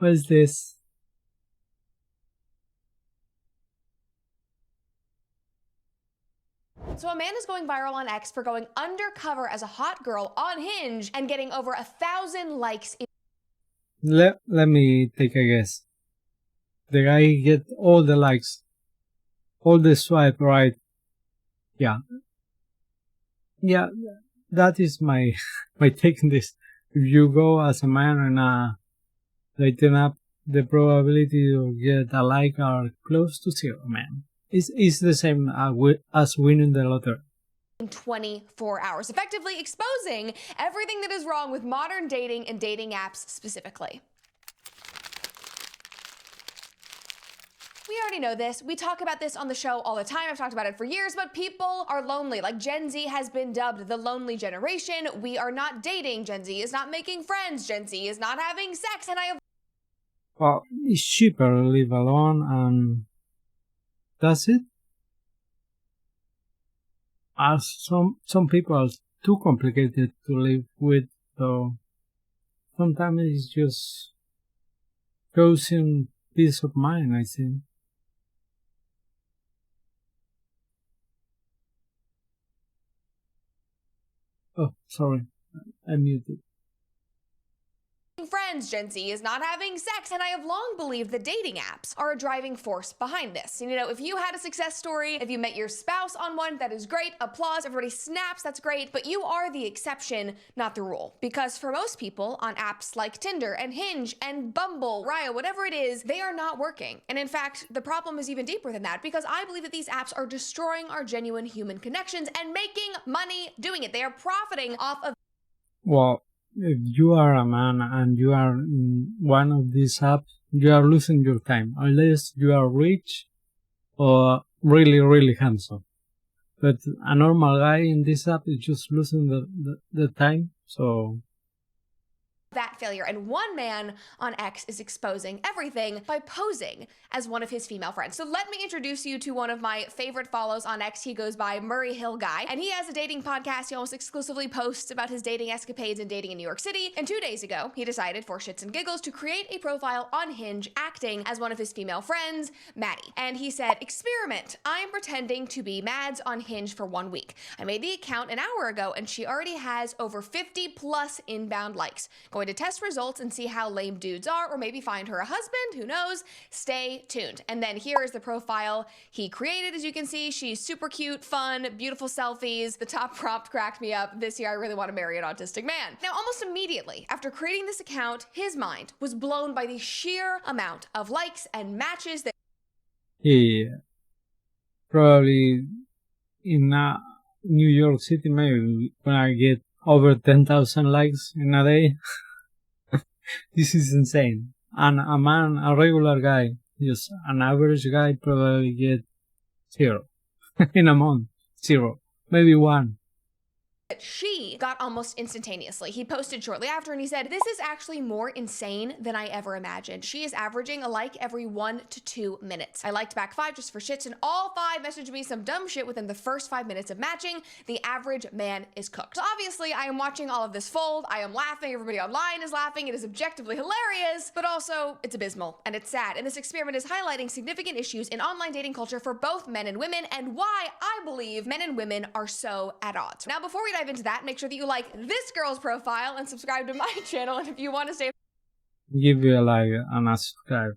What is this? So a man is going viral on X for going undercover as a hot girl on Hinge and getting over 1,000 likes. Let me take a guess. The guy get all the likes, all the swipe right. Yeah, that is my my take on this. If you go as a man and dating app, the probability to get a like are close to zero, man. It's the same as winning the lottery. In 24 hours, effectively exposing everything that is wrong with modern dating and dating apps specifically. We already know this. We talk about this on the show all the time. I've talked about it for years, but people are lonely. Like Gen Z has been dubbed the lonely generation. We are not dating. Gen Z is not making friends. Gen Z is not having sex. And Well, it's cheaper to live alone, and that's it. As some people are too complicated to live with, so sometimes it's just causing peace of mind, I think. Oh, sorry, I muted. friends. Gen Z is not having sex, and I have long believed that dating apps are a driving force behind this. And, you know, if you had a success story, if you met your spouse on one, that is great. Applause, everybody snaps, that's great. But you are the exception, not the rule. Because for most people on apps like Tinder and Hinge and Bumble, Raya, whatever it is, they are not working. And in fact, the problem is even deeper than that, because I believe that these apps are destroying our genuine human connections and making money doing it. They are profiting off of. Well, if you are a man and you are in one of these apps, you are losing your time, unless you are rich or really, really handsome. But a normal guy in this app is just losing the time, so... that failure. And one man on X is exposing everything by posing as one of his female friends. So let me introduce you to one of my favorite follows on X. He goes by Murray Hill Guy, and he has a dating podcast. He almost exclusively posts about his dating escapades and dating in New York City. And 2 days ago, he decided for shits and giggles to create a profile on Hinge acting as one of his female friends, Maddie. And he said, experiment. I'm pretending to be Mads on Hinge for 1 week. I made the account an hour ago and she already has over 50 plus inbound likes. Going to test results and see how lame dudes are, or maybe find her a husband, who knows? Stay tuned. And then here is the profile he created. As you can see, she's super cute, fun, beautiful selfies. The top prompt cracked me up. This year, I really want to marry an autistic man. Now, almost immediately after creating this account, his mind was blown by the sheer amount of likes and matches that. Yeah, probably in New York City, maybe when I get over 10,000 likes in a day. This is insane. And a man, a regular guy, just an average guy, probably get 0 in a month. 0, maybe 1. She got almost instantaneously. He posted shortly after and he said, this is actually more insane than I ever imagined. She is averaging a like every 1 to 2 minutes. I liked back 5 just for shits, and all 5 messaged me some dumb shit within the first 5 minutes of matching. The average man is cooked. So obviously I am watching all of this fold. I am laughing. Everybody online is laughing. It is objectively hilarious, but also it's abysmal and it's sad. And this experiment is highlighting significant issues in online dating culture for both men and women, and why I believe men and women are so at odds. Now, before we dive into that, make sure that you like this girl's profile and subscribe to my channel. And if you want to stay Give you a like and a subscribe.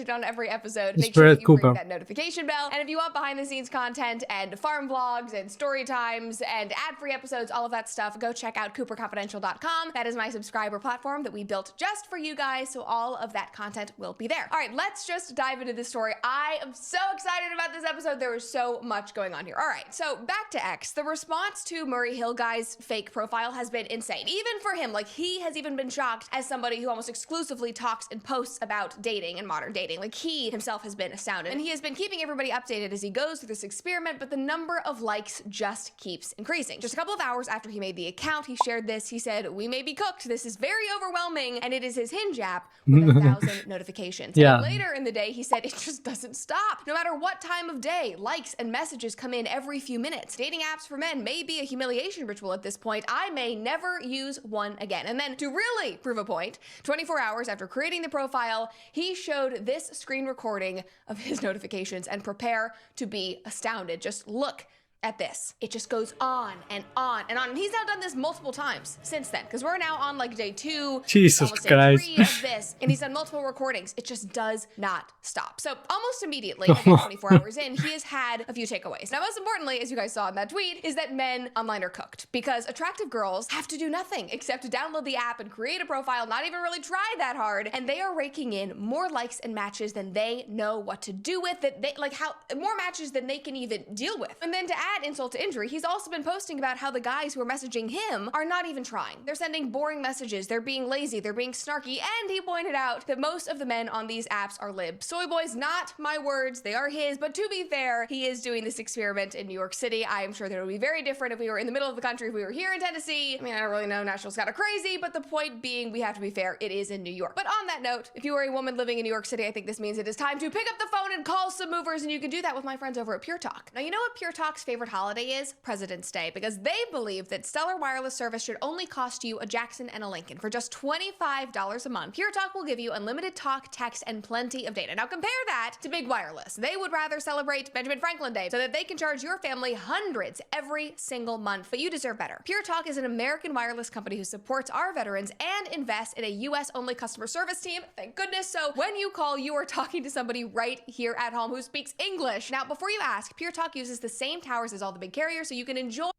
on every episode, It's make sure that you Cooper. ring that notification bell. And if you want behind the scenes content and farm vlogs and story times and ad-free episodes, all of that stuff, go check out cooperconfidential.com. That is my subscriber platform that we built just for you guys, so all of that content will be there. All right, let's just dive into this story. I am so excited about this episode. There is so much going on here. All right, so back to X. The response to Murray Hill Guy's fake profile has been insane. Even for him, like, he has even been shocked as somebody who almost exclusively talks and posts about dating and modern dating. dating. Like, he himself has been astounded. And he has been keeping everybody updated as he goes through this experiment, but the number of likes just keeps increasing. Just a couple of hours after he made the account, he shared this. He said, "We may be cooked. This is very overwhelming." And it is his Hinge app with 1,000 notifications. Yeah. And later in the day, he said it just doesn't stop. No matter what time of day, likes and messages come in every few minutes. Dating apps for men may be a humiliation ritual at this point. I may never use one again. And then to really prove a point, 24 hours after creating the profile, he showed this screen recording of his notifications, and prepare to be astounded. Just look at this. It just goes on and on and on. And he's now done this multiple times since then, because we're now on like day 2, Jesus almost day Christ. 3 of this, and he's done multiple recordings. It just does not stop. So almost immediately, again, 24 hours in, he has had a few takeaways. Now, most importantly, as you guys saw in that tweet, is that men online are cooked, because attractive girls have to do nothing except to download the app and create a profile, not even really try that hard, and they are raking in more likes and matches than they know what to do with, that they like, how more matches than they can even deal with. And then to add insult to injury, he's also been posting about how the guys who are messaging him are not even trying. They're sending boring messages, they're being lazy, they're being snarky, and he pointed out that most of the men on these apps are libs. Soy boys, not my words, they are his, but to be fair, he is doing this experiment in New York City. I am sure that it would be very different if we were in the middle of the country, if we were here in Tennessee. I mean, I don't really know, Nashville's kind of crazy, but the point being, we have to be fair, it is in New York. But on that note, if you are a woman living in New York City, I think this means it is time to pick up the phone and call some movers, and you can do that with my friends over at Pure Talk. Now, you know what Pure Talk's favorite holiday is? President's Day, because they believe that Stellar Wireless service should only cost you a Jackson and a Lincoln. For just $25 a month, Pure Talk will give you unlimited talk, text, and plenty of data. Now compare that to Big Wireless. They would rather celebrate Benjamin Franklin Day so that they can charge your family hundreds every single month, but you deserve better. Pure Talk is an American wireless company who supports our veterans and invests in a US-only customer service team. Thank goodness. So when you call, you are talking to somebody right here at home who speaks English. Now, before you ask, Pure Talk uses the same towers as all the big carriers, so you can enjoy.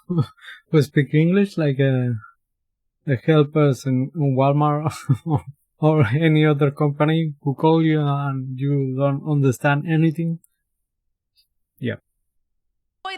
Who speak English, like the helpers in Walmart or any other company who call you and you don't understand anything? Yeah.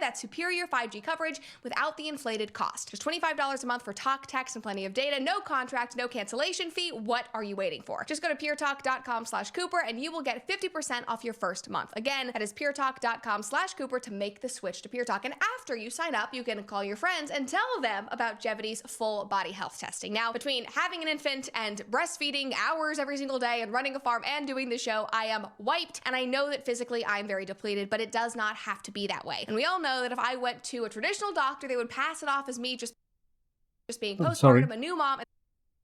That superior 5G coverage without the inflated cost. Just $25 a month for talk, text, and plenty of data. No contract, no cancellation fee. What are you waiting for? Just go to puretalk.com/Cooper and you will get 50% off your first month. Again, that is puretalk.com/Cooper to make the switch to Pure Talk. And after you sign up, you can call your friends and tell them about Jevity's full body health testing. Now, between having an infant and breastfeeding hours every single day and running a farm and doing the show, I am wiped. And I know that physically I'm very depleted, but it does not have to be that way. And we all know that if I went to a traditional doctor, they would pass it off as me just being postpartum, a new mom.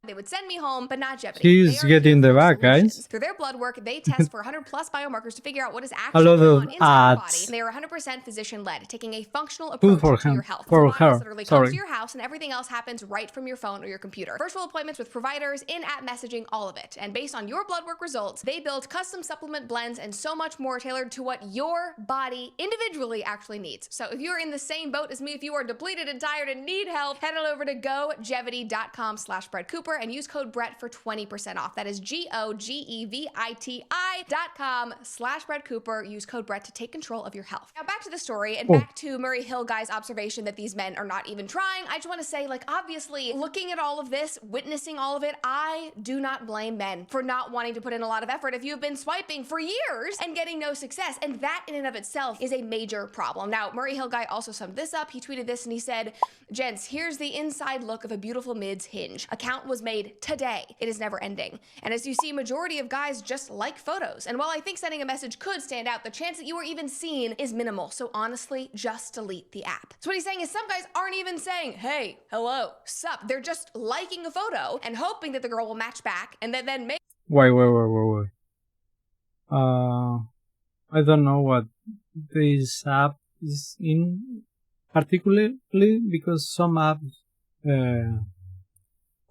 They would send me home, but not Jevity. He's getting the back, guys. Through their blood work, they test for 100 plus biomarkers to figure out what is actually a lot going of on inside your body. ads. And they are 100% physician-led, taking a functional approach to your health. For her. Literally comes to your house, and everything else happens right from your phone or your computer. Virtual appointments with providers, in-app messaging, all of it. And based on your blood work results, they build custom supplement blends and so much more tailored to what your body individually actually needs. So if you're in the same boat as me, if you are depleted and tired and need help, head on over to gojevity.com/BrettCooper and use code Brett for 20% off. That is GOGEVITI.com/BrettCooper. Use code Brett to take control of your health. Now back to the story and back to Murray Hill Guy's observation that these men are not even trying. I just want to say, like, obviously looking at all of this, witnessing all of it, I do not blame men for not wanting to put in a lot of effort if you've been swiping for years and getting no success. And that in and of itself is a major problem. Now, Murray Hill Guy also summed this up. He tweeted this and he said, "Gents, here's the inside look of a beautiful mid's Hinge. Account was made today. It is never ending. And as you see, majority of guys just like photos. And while I think sending a message could stand out, the chance that you are even seen is minimal. So honestly, just delete the app." So what he's saying is some guys aren't even saying, "Hey, hello, sup." They're just liking a photo and hoping that the girl will match back and then make. Wait. I don't know what this app is in particularly, because some apps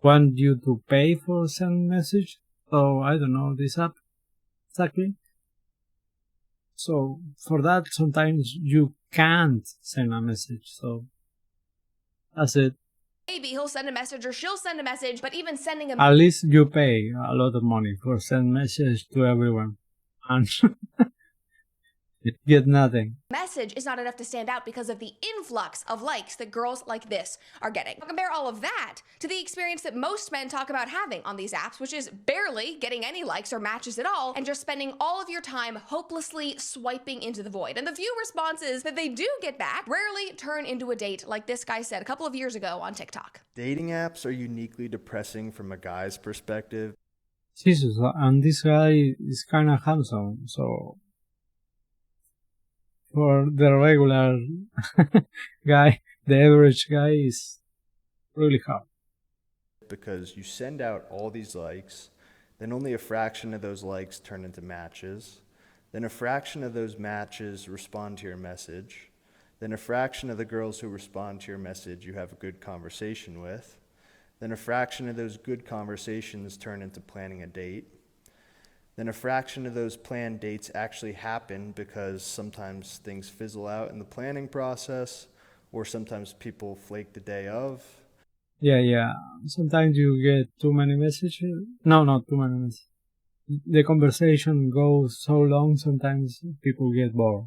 want you to pay for send message. So I don't know this app exactly. So for that, sometimes you can't send a message. So that's it. Maybe he'll send a message or she'll send a message, but even sending a At least you pay a lot of money for send message to everyone. And Get nothing. Message is not enough to stand out because of the influx of likes that girls like this are getting. I'll compare all of that to the experience that most men talk about having on these apps, which is barely getting any likes or matches at all and just spending all of your time hopelessly swiping into the void. And the few responses that they do get back rarely turn into a date, like this guy said a couple of years ago on TikTok. Dating apps are uniquely depressing from a guy's perspective. Jesus, and this guy is kind of handsome, so for the regular guy, the average guy is really hard. Because you send out all these likes, then only a fraction of those likes turn into matches, then a fraction of those matches respond to your message, then a fraction of the girls who respond to your message you have a good conversation with, then a fraction of those good conversations turn into planning a date, then a fraction of those planned dates actually happen because sometimes things fizzle out in the planning process, or sometimes people flake the day of. Yeah. Sometimes you get too many messages. No, not too many messages. The conversation goes so long, sometimes people get bored.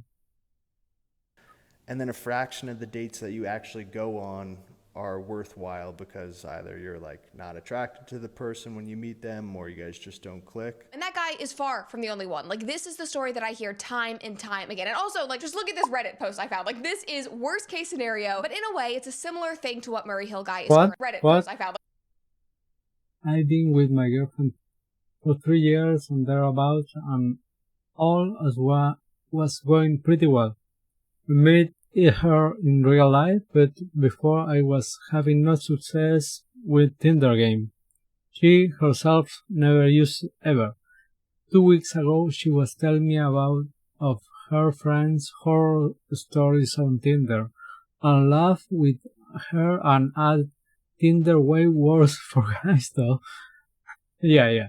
And then a fraction of the dates that you actually go on are worthwhile because either you're like not attracted to the person when you meet them or you guys just don't click. And that guy is far from the only one. Like, this is the story that I hear time and time again. And also, like, just look at this Reddit post I found. Like, this is worst case scenario, but in a way, it's a similar thing to what Murray Hill guy is. Reddit post I found. I've been with my girlfriend for 3 years and thereabouts, and all as well was going pretty well. We met her in real life, but before I was having no success with Tinder game. She herself never used ever. 2 weeks ago she was telling me about of her friends' horror stories on Tinder, and laughed with her and add Tinder way worse for guys though. Yeah.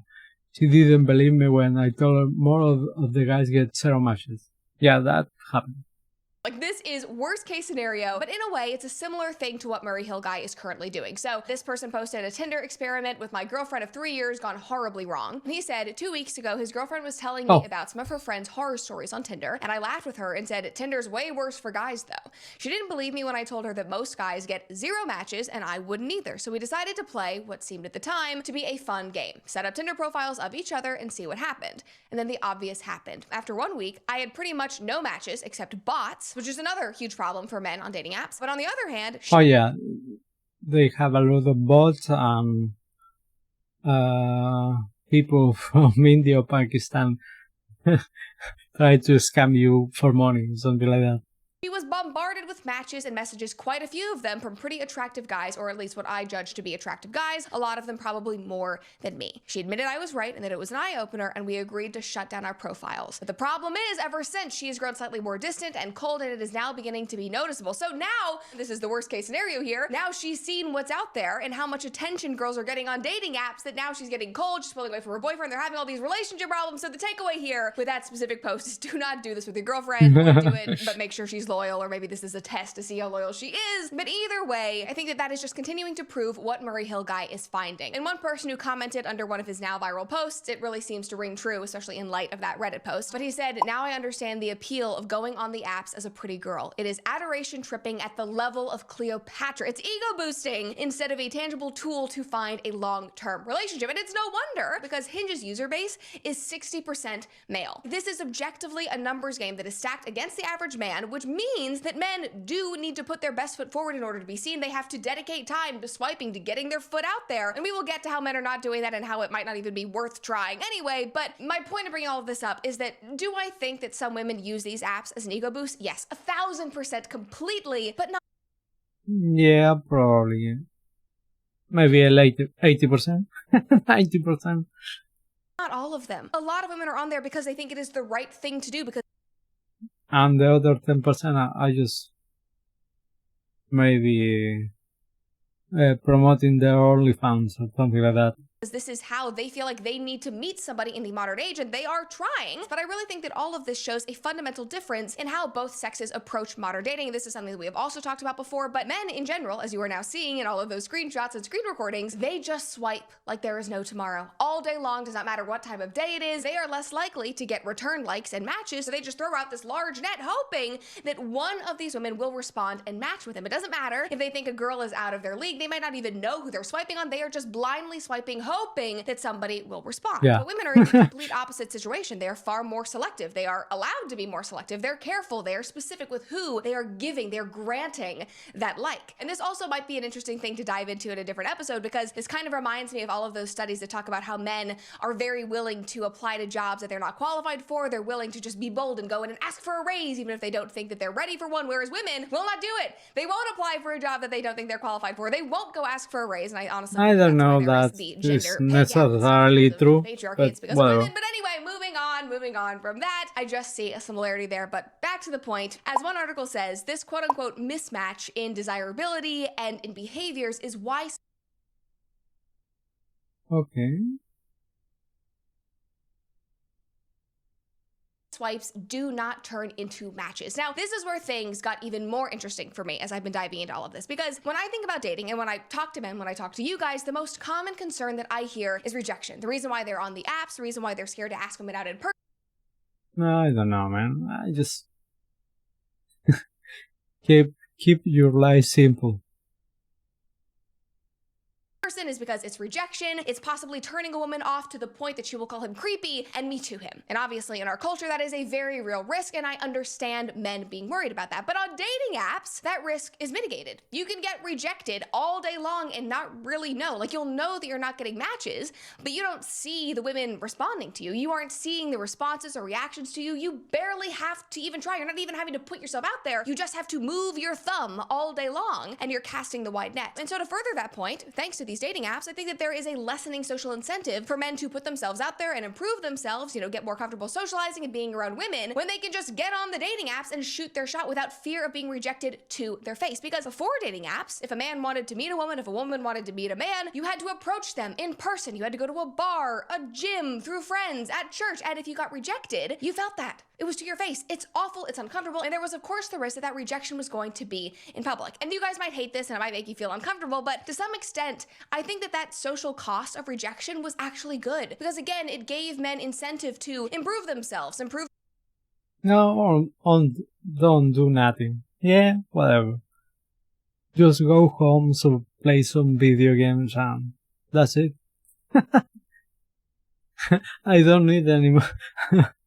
She didn't believe me when I told her more of the guys get 0 matches. Yeah, that happened. Like, this is worst case scenario, but in a way, it's a similar thing to what Murray Hill guy is currently doing. So this person posted a Tinder experiment with my girlfriend of 3 years gone horribly wrong. And he said 2 weeks ago, his girlfriend was telling me about some of her friends' horror stories on Tinder. And I laughed with her and said, Tinder's way worse for guys though. She didn't believe me when I told her that most guys get 0 matches and I wouldn't either. So we decided to play what seemed at the time to be a fun game. Set up Tinder profiles of each other and see what happened. And then the obvious happened. After 1 week, I had pretty much no matches except bots, which is another huge problem for men on dating apps. But on the other hand, they have a lot of bots and people from India or Pakistan try to scam you for money, something like that. She was bombarded with matches and messages, quite a few of them from pretty attractive guys, or at least what I judge to be attractive guys, a lot of them probably more than me. She admitted I was right and that it was an eye-opener, and we agreed to shut down our profiles. But the problem is, ever since, she has grown slightly more distant and cold, and it is now beginning to be noticeable. So now, this is the worst case scenario here, now she's seen what's out there and how much attention girls are getting on dating apps, that now she's getting cold, she's pulling away from her boyfriend, they're having all these relationship problems. So the takeaway here with that specific post is, do not do this with your girlfriend, or do it, but make sure she's loyal, or maybe this is a test to see how loyal she is. But either way, I think that is just continuing to prove what Murray Hill guy is finding. And one person who commented under one of his now viral posts, it really seems to ring true, especially in light of that Reddit post. But he said, now I understand the appeal of going on the apps as a pretty girl. It is adoration tripping at the level of Cleopatra. It's ego boosting instead of a tangible tool to find a long-term relationship. And it's no wonder, because Hinge's user base is 60% male. This is objectively a numbers game that is stacked against the average man, which means that men do need to put their best foot forward in order to be seen. They have to dedicate time to swiping, to getting their foot out there. And we will get to how men are not doing that and how it might not even be worth trying anyway. But my point of bringing all of this up is that, do I think that some women use these apps as an ego boost? Yes, 1,000% completely, but not. Yeah, probably. Maybe a late 80%, 90%. Not all of them. A lot of women are on there because they think it is the right thing to do, because. And the other 10% are just maybe promoting their OnlyFans or something like that. this is how they feel like they need to meet somebody in the modern age, and they are trying. But I really think that all of this shows a fundamental difference in how both sexes approach modern dating. This is something that we have also talked about before, but men in general, as you are now seeing in all of those screenshots and screen recordings, they just swipe like there is no tomorrow. All day long, does not matter what time of day it is, they are less likely to get return likes and matches, so they just throw out this large net hoping that one of these women will respond and match with them. It doesn't matter if they think a girl is out of their league, they might not even know who they're swiping on, they are just blindly swiping, hoping that somebody will respond. Yeah. But women are in the complete opposite situation. They are far more selective. They are allowed to be more selective. They're careful. They are specific with who they are giving, they're granting that like. And this also might be an interesting thing to dive into in a different episode, because this kind of reminds me of all of those studies that talk about how men are very willing to apply to jobs that they're not qualified for. They're willing to just be bold and go in and ask for a raise, even if they don't think that they're ready for one, whereas women will not do it. They won't apply for a job that they don't think they're qualified for. They won't go ask for a raise, and I honestly I don't know that that is necessarily true, but because whatever. of women. But anyway, moving on from that, I just see a similarity there. But back to the point, as one article says, this quote-unquote mismatch in desirability and in behaviors is why Okay. swipes do not turn into matches. Now, this is where things got even more interesting for me as I've been diving into all of this, because when I think about dating and when I talk to men, when I talk to you guys, the most common concern that I hear is rejection. The reason why they're on the apps, the reason why they're scared to ask women out in person. No, I don't know, man. I just keep your life simple. Is because it's rejection, it's possibly turning a woman off to the point that she will call him creepy and me to him. And obviously in our culture, that is a very real risk, and I understand men being worried about that. But on dating apps, that risk is mitigated. You can get rejected all day long and not really know. Like, you'll know that you're not getting matches, but you don't see the women responding to you. You aren't seeing the responses or reactions to you. You barely have to even try. You're not even having to put yourself out there. You just have to move your thumb all day long, and you're casting the wide net. And so to further that point, thanks to these dating apps, I think that there is a lessening social incentive for men to put themselves out there and improve themselves, get more comfortable socializing and being around women, when they can just get on the dating apps and shoot their shot without fear of being rejected to their face. Because before dating apps, if a man wanted to meet a woman, if a woman wanted to meet a man, you had to approach them in person. You had to go to a bar, a gym, through friends, at church, and if you got rejected, you felt that. It was to your face. It's awful, it's uncomfortable, and there was of course the risk that that rejection was going to be in public. And you guys might hate this and it might make you feel uncomfortable, but to some extent, I think that that social cost of rejection was actually good. Because again, it gave men incentive to improve themselves, No, don't do nothing. Yeah, whatever. Just go home, so play some video games, and that's it. I don't need any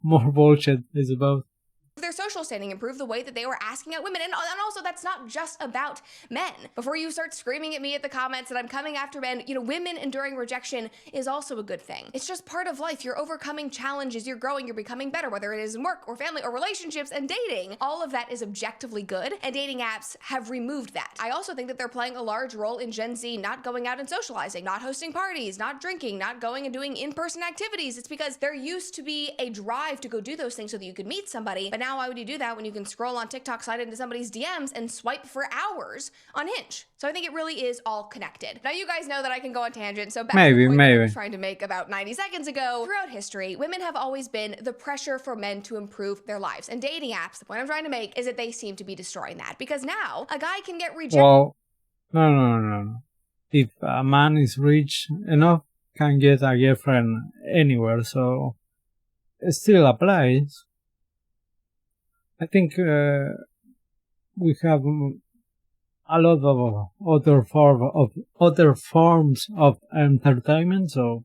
more bullshit, I suppose. their social standing, improve the way that they were asking out women. And also, that's not just about men. Before you start screaming at me at the comments that I'm coming after men, women enduring rejection is also a good thing. It's just part of life. You're overcoming challenges, you're growing, you're becoming better, whether it is in work or family or relationships and dating. All of that is objectively good, and dating apps have removed that. I also think that they're playing a large role in Gen Z not going out and socializing, not hosting parties, not drinking, not going and doing in-person activities. It's because there used to be a drive to go do those things so that you could meet somebody, but now why would you do that when you can scroll on TikTok, slide into somebody's DMs, and swipe for hours on Hinge? So I think it really is all connected. Now you guys know that I can go on tangents, so back to the point that I was trying to make about 90 seconds ago. Throughout history, women have always been the pressure for men to improve their lives. And dating apps, the point I'm trying to make is that they seem to be destroying that, because now a guy can get rejected. Well, no. If a man is rich enough, can get a girlfriend anywhere, so it still applies. I think we have a lot of other forms of entertainment, so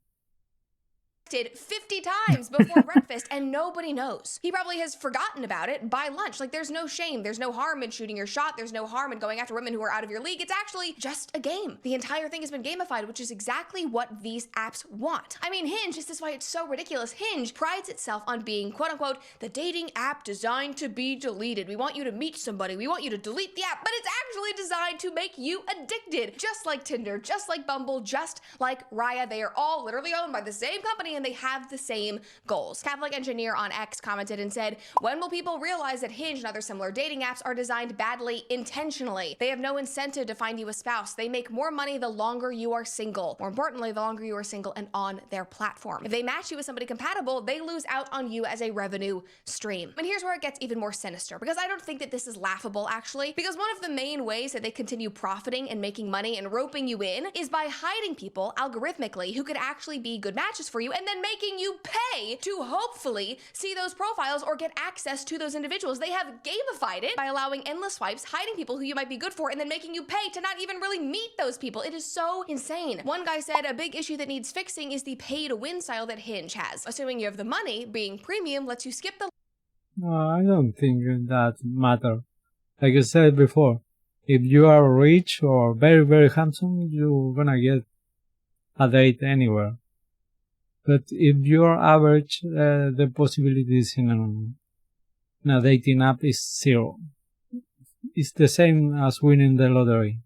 50 times before breakfast and nobody knows. He probably has forgotten about it by lunch. Like, there's no shame, there's no harm in shooting your shot, there's no harm in going after women who are out of your league. It's actually just a game. The entire thing has been gamified, which is exactly what these apps want. I mean, Hinge, this is why it's so ridiculous. Hinge prides itself on being, quote unquote, the dating app designed to be deleted. We want you to meet somebody, we want you to delete the app, but it's actually designed to make you addicted. Just like Tinder, just like Bumble, just like Raya. They are all literally owned by the same company, money and they have the same goals. Catholic Engineer on X commented and said, when will people realize that Hinge and other similar dating apps are designed badly intentionally? They have no incentive to find you a spouse. They make more money the longer you are single. More importantly, the longer you are single and on their platform. If they match you with somebody compatible, they lose out on you as a revenue stream. And here's where it gets even more sinister, because I don't think that this is laughable actually, because one of the main ways that they continue profiting and making money and roping you in is by hiding people algorithmically who could actually be good matches for you and then making you pay to hopefully see those profiles or get access to those individuals. They have gamified it by allowing endless swipes, hiding people who you might be good for, and then making you pay to not even really meet those people. It is so insane. One guy said a big issue that needs fixing is the pay to win style that Hinge has. Assuming you have the money, being premium lets you skip the No, I don't think that matter. Like I said before, if you are rich or very, very handsome, you're gonna get a date anywhere. But if you're average, the possibilities in a dating app is zero. It's the same as winning the lottery.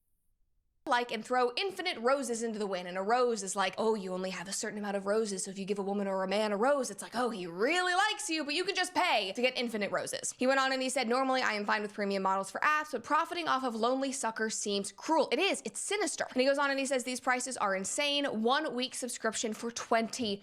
and throw infinite roses into the wind. And a rose is like, oh, you only have a certain amount of roses. So if you give a woman or a man a rose, it's like, oh, he really likes you, but you can just pay to get infinite roses. He went on and he said, normally I am fine with premium models for apps, but profiting off of lonely suckers seems cruel. It is, it's sinister. And he goes on and he says, these prices are insane. 1 week subscription for $20.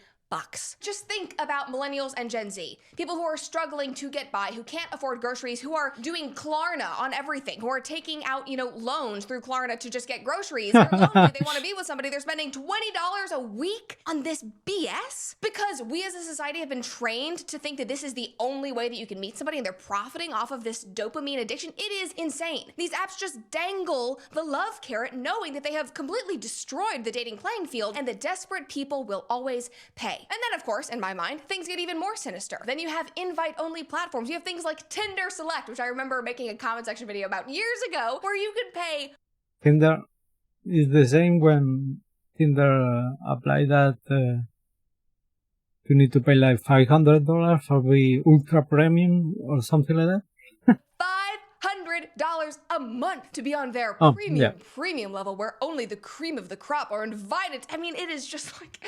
Just think about millennials and Gen Z, people who are struggling to get by, who can't afford groceries, who are doing Klarna on everything, who are taking out, loans through Klarna to just get groceries. They're lonely, they want to be with somebody, they're spending $20 a week on this BS because we as a society have been trained to think that this is the only way that you can meet somebody and they're profiting off of this dopamine addiction. It is insane. These apps just dangle the love carrot knowing that they have completely destroyed the dating playing field and the desperate people will always pay. And then, of course, in my mind, things get even more sinister. Then you have invite-only platforms. You have things like Tinder Select, which I remember making a comment section video about years ago, where you could pay. Tinder is the same when Tinder applied that you need to pay like $500 for the ultra premium or something like that. $500 a month to be on their premium level, where only the cream of the crop are invited. I mean, it is just like...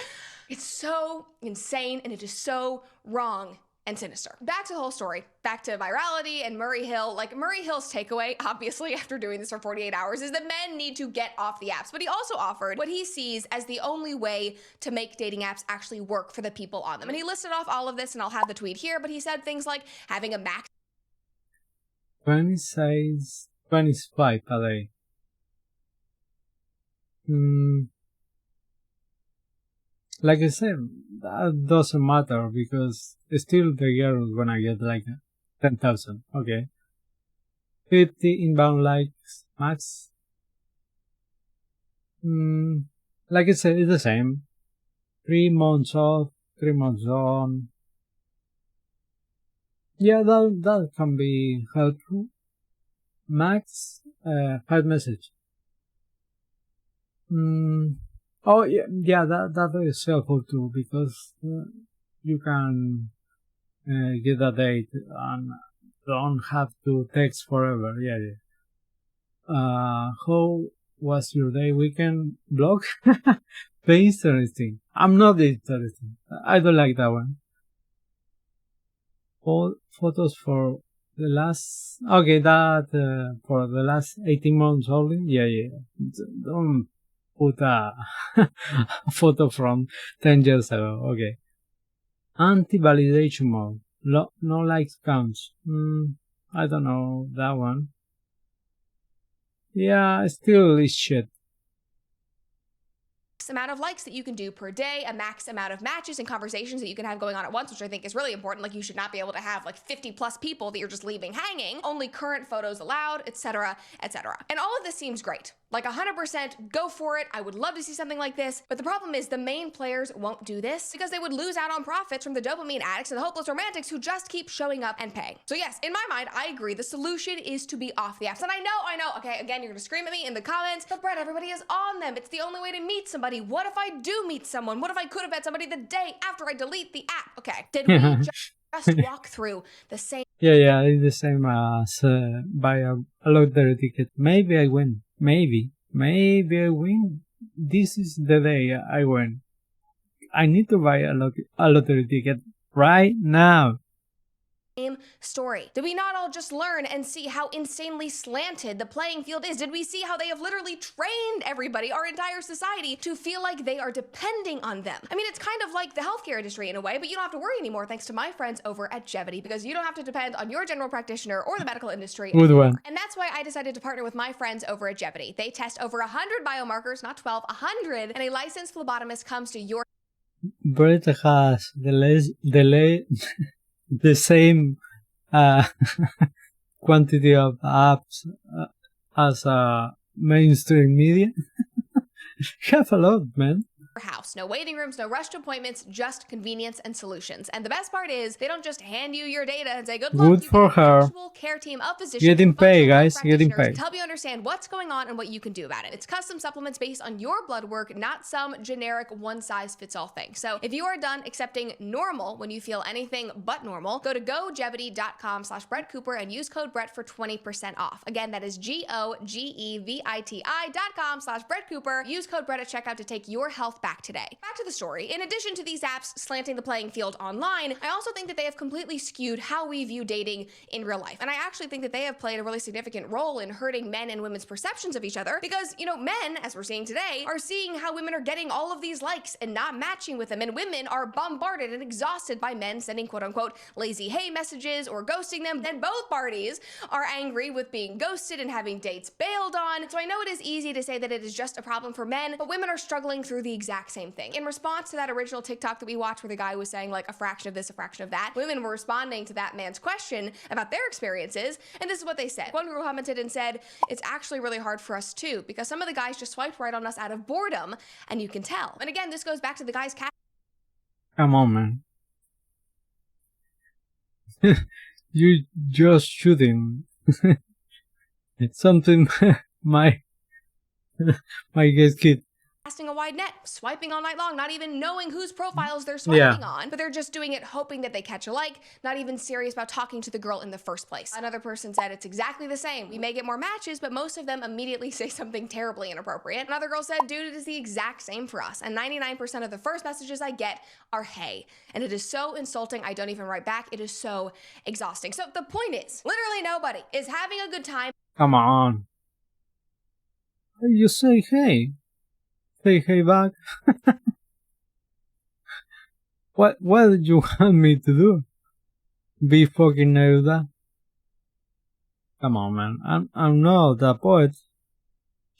It's so insane and it is so wrong and sinister. Back to the whole story, back to virality and Murray Hill. Like Murray Hill's takeaway, obviously after doing this for 48 hours, is that men need to get off the apps. But he also offered what he sees as the only way to make dating apps actually work for the people on them. And he listed off all of this, and I'll have the tweet here, but he said things like having a max. 20 says 25 a day. Like I said, that doesn't matter because still the girl is gonna get like 10,000. Okay. 50 inbound likes max. Like I said, it's the same. 3 months off, 3 months on. Yeah, that can be helpful. Max, 5 message. Oh, yeah, that is helpful too, because you can get a date and don't have to text forever. Yeah. How was your day weekend blog? Very interesting. I'm not interested. I don't like that one. All photos for the last... Okay, that for the last 18 months only? Yeah. Don't put a photo from 10 years ago. Okay. Anti-validation mode. No likes counts. I don't know that one. Yeah, still is shit. Amount of likes that you can do per day, a max amount of matches and conversations that you can have going on at once, which I think is really important. Like, you should not be able to have like 50 plus people that you're just leaving hanging, only current photos allowed, etc., etc. And all of this seems great. Like 100% go for it. I would love to see something like this. But the problem is the main players won't do this because they would lose out on profits from the dopamine addicts and the hopeless romantics who just keep showing up and paying. So yes, in my mind, I agree. The solution is to be off the apps. And I know, okay, again, you're gonna scream at me in the comments, but Brett, everybody is on them. It's the only way to meet somebody. What if I do meet someone? What if I could have met somebody the day after I delete the app? Okay, did we just walk through the same? Yeah, it's the same as buy a lottery ticket. Maybe I win. Maybe I win. This is the day I win. I need to buy a lottery ticket right now. Story. Did we not all just learn and see how insanely slanted the playing field is? Did we see how they have literally trained everybody, our entire society, to feel like they are depending on them? I mean, it's kind of like the healthcare industry in a way, but you don't have to worry anymore thanks to my friends over at Jevity, because you don't have to depend on your general practitioner or the medical industry Good anymore. one. And that's why I decided to partner with my friends over at Jevity. They test over 100 biomarkers, not 12, 100, and a licensed phlebotomist comes to your Brett has the same quantity of apps as mainstream media. Have a lot, man. house. No waiting rooms, no rushed appointments, just convenience and solutions. And the best part is they don't just hand you your data and say good luck. Good for her. Actual care team of physicians, Getting paid, functional guys. Getting practitioners paid. to help you understand what's going on and what you can do about it. It's custom supplements based on your blood work, not some generic one-size-fits-all thing. So if you are done accepting normal when you feel anything but normal, go to gojevity.com/Brett Cooper and use code Brett for 20% off. Again, that is GOGEVITI.com/Brett Cooper. Use code Brett at checkout to take your health back today. Back to the story. In addition to these apps slanting the playing field online, I also think that they have completely skewed how we view dating in real life. And I actually think that they have played a really significant role in hurting men and women's perceptions of each other because, men, as we're seeing today, are seeing how women are getting all of these likes and not matching with them. And women are bombarded and exhausted by men sending quote unquote lazy hey messages or ghosting them. Then both parties are angry with being ghosted and having dates bailed on. So I know it is easy to say that it is just a problem for men, but women are struggling through the exact same thing. In response to that original TikTok that we watched where the guy was saying like a fraction of this, a fraction of that, women were responding to that man's question about their experiences, and this is what they said. One girl commented and said, it's actually really hard for us too, because some of the guys just swiped right on us out of boredom, and you can tell. And again, this goes back to the guy's Come on, man. You just shooting. It's something my guest kid. casting a wide net, swiping all night long, not even knowing whose profiles they're swiping on, but they're just doing it hoping that they catch a like, not even serious about talking to the girl in the first place. Another person said it's exactly the same. We may get more matches, but most of them immediately say something terribly inappropriate. Another girl said, dude, it is the exact same for us. And 99% of the first messages I get are hey. And it is so insulting, I don't even write back. It is so exhausting. So the point is, literally nobody is having a good time. Come on. You say hey. Say hey back. What did you want me to do? Be fucking Neruda? Come on, man. I'm not a poet.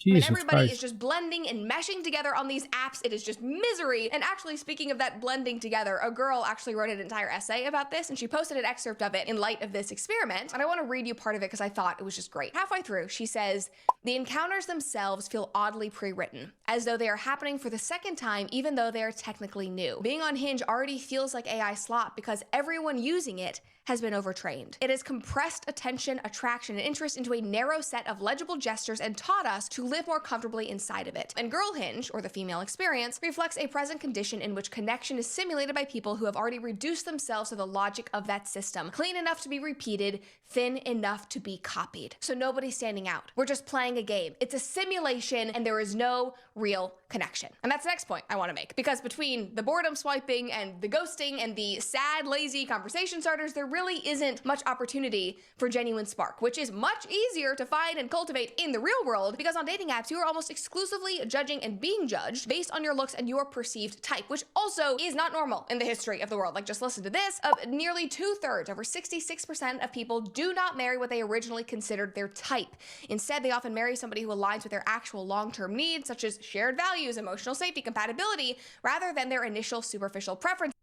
Jesus Everybody Christ. is just blending and meshing together on these apps. It is just misery. And actually, speaking of that blending together, a girl actually wrote an entire essay about this, and she posted an excerpt of it in light of this experiment. And I want to read you part of it because I thought it was just great. Halfway through, she says, the encounters themselves feel oddly pre-written, as though they are happening for the second time, even though they are technically new. Being on Hinge already feels like AI slop because everyone using it has been overtrained. It has compressed attention, attraction, and interest into a narrow set of legible gestures and taught us to live more comfortably inside of it. And Girl Hinge, or the female experience, reflects a present condition in which connection is simulated by people who have already reduced themselves to the logic of that system, clean enough to be repeated, thin enough to be copied. So nobody's standing out. We're just playing a game. It's a simulation and there is no real connection. And that's the next point I want to make, because between the boredom swiping and the ghosting and the sad, lazy conversation starters, there really isn't much opportunity for genuine spark, which is much easier to find and cultivate in the real world, because on dating apps, you are almost exclusively judging and being judged based on your looks and your perceived type, which also is not normal in the history of the world. Like, just listen to this. Of nearly 2/3, over 66% of people do not marry what they originally considered their type. Instead, they often marry somebody who aligns with their actual long-term needs, such as shared values, emotional safety, compatibility, rather than their initial superficial preference.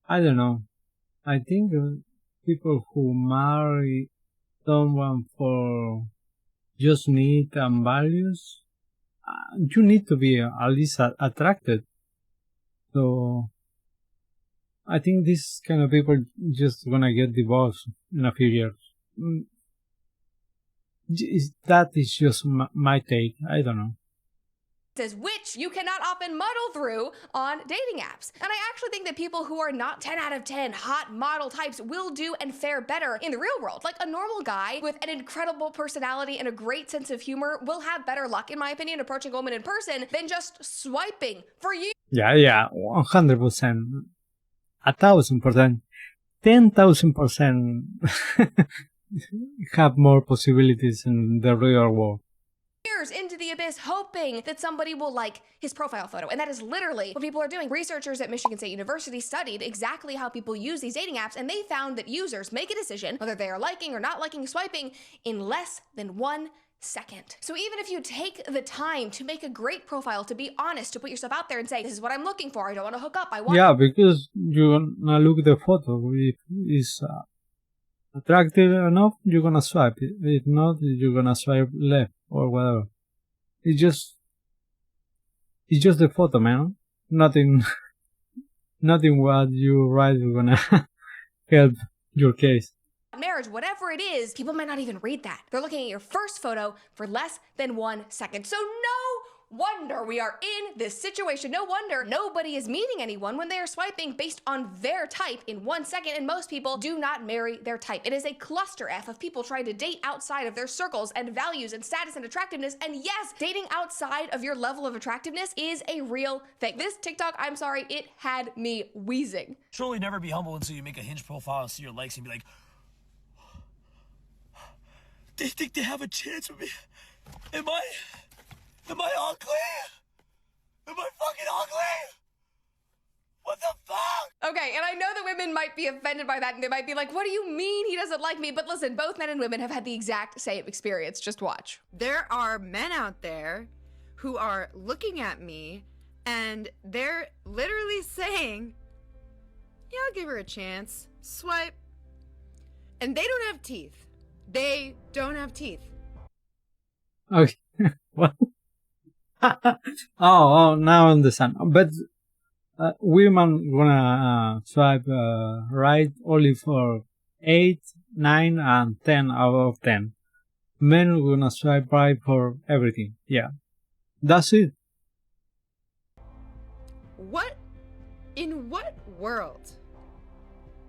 I don't know. I think people who marry someone for just need and values, you need to be at least attracted. So I think these kind of people just gonna get divorced in a few years. That is just my take. I don't know. which you cannot often muddle through on dating apps. And I actually think that people who are not 10 out of 10 hot model types will do and fare better in the real world. Like a normal guy with an incredible personality and a great sense of humor will have better luck, in my opinion, approaching a woman in person than just swiping for you. Yeah, 100%. 1,000%. 10,000% have more possibilities in the real world. Into the abyss, hoping that somebody will like his profile photo. And that is literally what people are doing. Researchers at Michigan State University studied exactly how people use these dating apps, and they found that users make a decision whether they are liking or not liking swiping in less than 1 second. So even if you take the time to make a great profile, to be honest, to put yourself out there and say, this is what I'm looking for, I don't want to hook up, I want... Yeah, because you're gonna look at the photo. If it's attractive enough, you're gonna swipe. If not, you're gonna swipe left or whatever. It's just the photo, man. Nothing what you write is gonna help your case. Marriage, whatever it is, people might not even read that. They're looking at your first photo for less than 1 second. So no wonder we are in this situation. No wonder nobody is meeting anyone when they are swiping based on their type in 1 second, and most people do not marry their type. It is a cluster F of people trying to date outside of their circles and values and status and attractiveness. And yes, dating outside of your level of attractiveness is a real thing. This TikTok, I'm sorry, it had me wheezing. Surely never be humble until you make a Hinge profile and see your likes and be like, they think they have a chance with me. Am I ugly? Am I fucking ugly? What the fuck? Okay, and I know that women might be offended by that, and they might be like, what do you mean he doesn't like me? But listen, both men and women have had the exact same experience. Just watch. There are men out there who are looking at me, and they're literally saying, yeah, I'll give her a chance. Swipe. And they don't have teeth. They don't have teeth. Okay. What? oh, now I understand. But women gonna swipe right only for 8, 9, and 10 out of 10. Men gonna swipe right for everything. Yeah, that's it. What? In what world?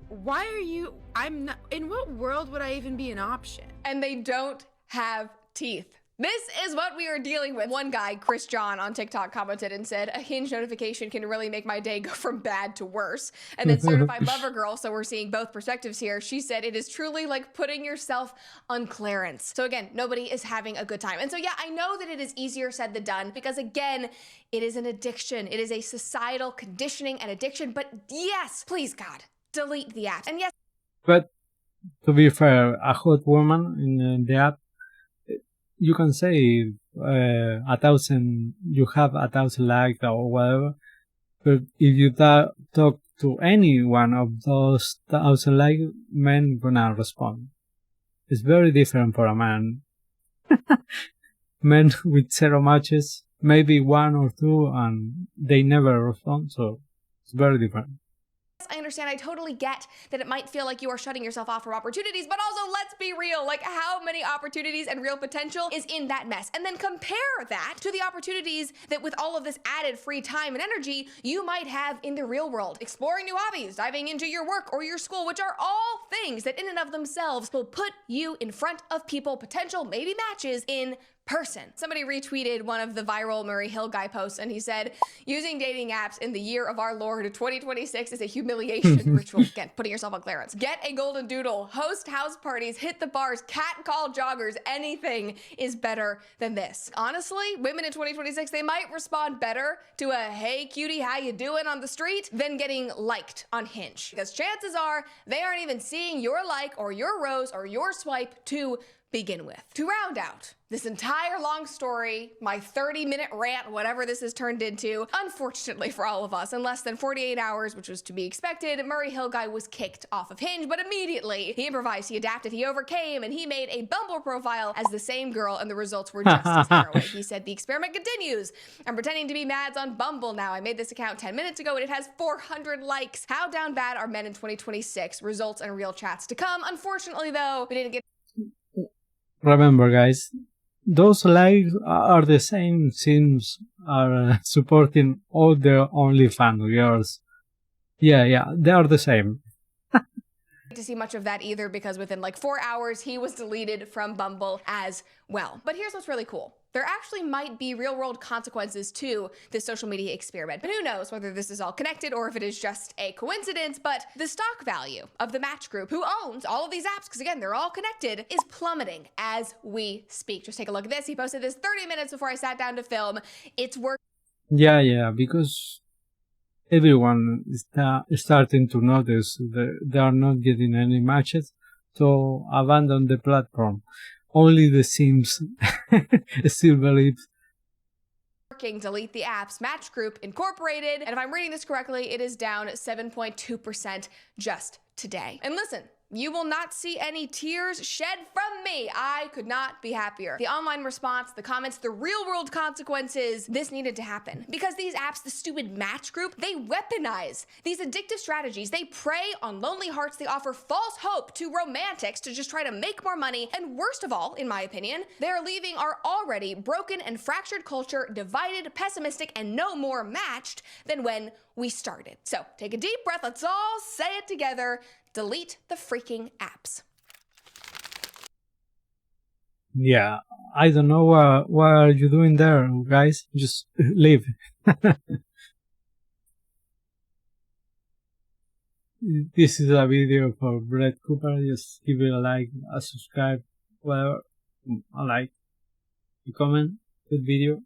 Why are you... I'm not... In what world would I even be an option? And they don't have teeth. This is what we are dealing with. One guy, Chris John, on TikTok commented and said, a Hinge notification can really make my day go from bad to worse. And then Certified Lover Girl, so we're seeing both perspectives here, she said, it is truly like putting yourself on clearance. So again, nobody is having a good time. And so yeah, I know that it is easier said than done, because again, it is an addiction. It is a societal conditioning and addiction. But yes, please God, delete the app. And yes, but to be fair, a hot woman in the app, you can say 1,000, you have 1,000 likes or whatever, but if you talk to any one of those 1,000 likes, men gonna respond. It's very different for a man. Men with 0 matches, maybe 1 or 2, and they never respond, so it's very different. I understand, I totally get that it might feel like you are shutting yourself off from opportunities, but also let's be real, like how many opportunities and real potential is in that mess? And then compare that to the opportunities that with all of this added free time and energy, you might have in the real world. Exploring new hobbies, diving into your work or your school, which are all things that in and of themselves will put you in front of people, potential maybe matches in person. Somebody retweeted one of the viral Murray Hill guy posts, and he said, using dating apps in the year of our Lord 2026 is a humiliation ritual. Again, putting yourself on clearance. Get a golden doodle, host house parties, hit the bars, catcall joggers, anything is better than this. Honestly, women in 2026, they might respond better to a hey cutie, how you doing on the street than getting liked on Hinge. Because chances are they aren't even seeing your like or your rose or your swipe to begin with. To round out this entire long story, my 30-minute rant, whatever this has turned into, unfortunately for all of us, in less than 48 hours, which was to be expected, Murray Hill guy was kicked off of Hinge, but immediately he improvised, he adapted, he overcame, and he made a Bumble profile as the same girl, and the results were just as harrowing. He said, the experiment continues. I'm pretending to be Mads on Bumble now. I made this account 10 minutes ago, and it has 400 likes. How down bad are men in 2026? Results and real chats to come. Unfortunately, though, we didn't get... Remember, guys, those likes are the same since are supporting all the OnlyFans girls. Yeah, they are the same. To see much of that either, because within like 4 hours he was deleted from Bumble as well. But here's what's really cool. There actually might be real world consequences to this social media experiment. But who knows whether this is all connected or if it is just a coincidence. But the stock value of the Match Group, who owns all of these apps, because again, they're all connected, is plummeting as we speak. Just take a look at this. He posted this 30 minutes before I sat down to film. It's worth. Yeah, because everyone is starting to notice that they are not getting any matches, so abandon the platform. Only the Sims still believes. Delete the apps. Match Group Incorporated, and if I'm reading this correctly, it is down 7.2% just today. And listen, you will not see any tears shed from me. I could not be happier. The online response, the comments, the real world consequences, this needed to happen. Because these apps, the stupid Match Group, they weaponize these addictive strategies. They prey on lonely hearts. They offer false hope to romantics to just try to make more money. And worst of all, in my opinion, they're leaving our already broken and fractured culture divided, pessimistic, and no more matched than when we started. So take a deep breath. Let's all say it together. Delete the freaking apps. Yeah, I don't know what are you doing there, guys. Just leave. This is a video for Brett Cooper. Just give it a like, a subscribe, whatever. A like, a comment, good video.